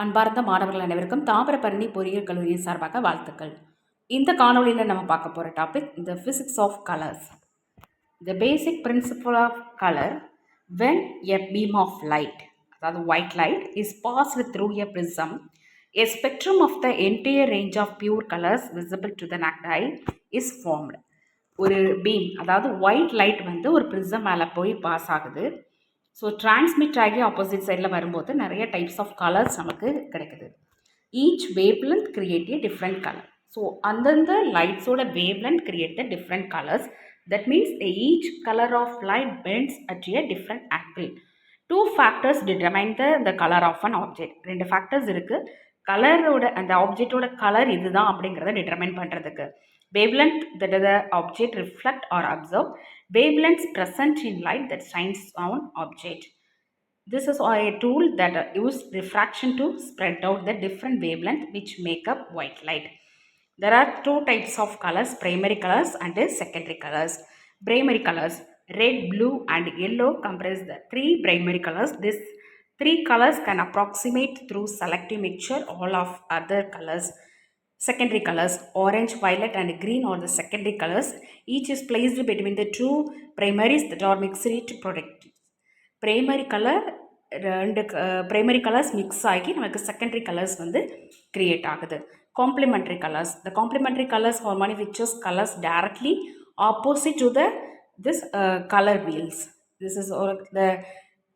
அன்பார்ந்த மாணவர்கள் அனைவருக்கும் தாமிரபரணி பொறியியல் கல்லூரியின் சார்பாக வாழ்த்துக்கள். இந்த காணொளியில் நம்ம பார்க்க போகிற topic the physics of colors. The basic principle of color when a beam of light, அதாவது white light, is passed through a prism, a spectrum of the entire range of pure colors visible to the naked eye is formed. ஒரு beam அதாவது white light வந்து ஒரு prism மேலே போய் pass ஆகுது. So transmit ஆகி opposite சைடில் வரும்போது நிறைய டைப்ஸ் ஆஃப் கலர்ஸ் நமக்கு கிடைக்குது. Each wavelength create a different colour. So அந்தந்த லைட்ஸோட wavelength create the different colours. That means each colour of light bends at a different angle. Two factors determine the colour of an object. ரெண்டு factors இருக்குது. கலரோட அந்த ஆப்ஜெக்டோட colour இதுதான் அப்படிங்கிறத determine பண்ணுறதுக்கு. Wavelength that the object reflect or observe. Wavelengths present in light that shines on object. This is a tool that use refraction to spread out the different wavelength which make up white light. There are two types of colors, primary colors and secondary colors. Primary colors, red, blue and yellow comprise the three primary colors. These three colors can approximate through selective mixture all of other colors. Secondary colors, orange, violet and green are the secondary colors. Each is placed between the two primaries that are mixed to product. Primary color ரெண்டு primary colors mix ஆகி நமக்கு secondary colors வந்து create ஆகுது. Complementary colors. The complementary colors are manufactures colors directly opposite to this color wheels. This is the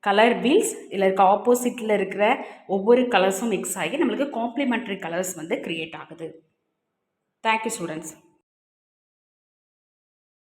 colour wheels இதில் இருக்க ஆப்போசிட்டில் இருக்கிற ஒவ்வொரு கலர்ஸும் மிக்ஸ் ஆகி நம்மளுக்கு காம்ப்ளிமெண்ட்ரி கலர்ஸ் வந்து க்ரியேட் ஆகுது. Thank you students.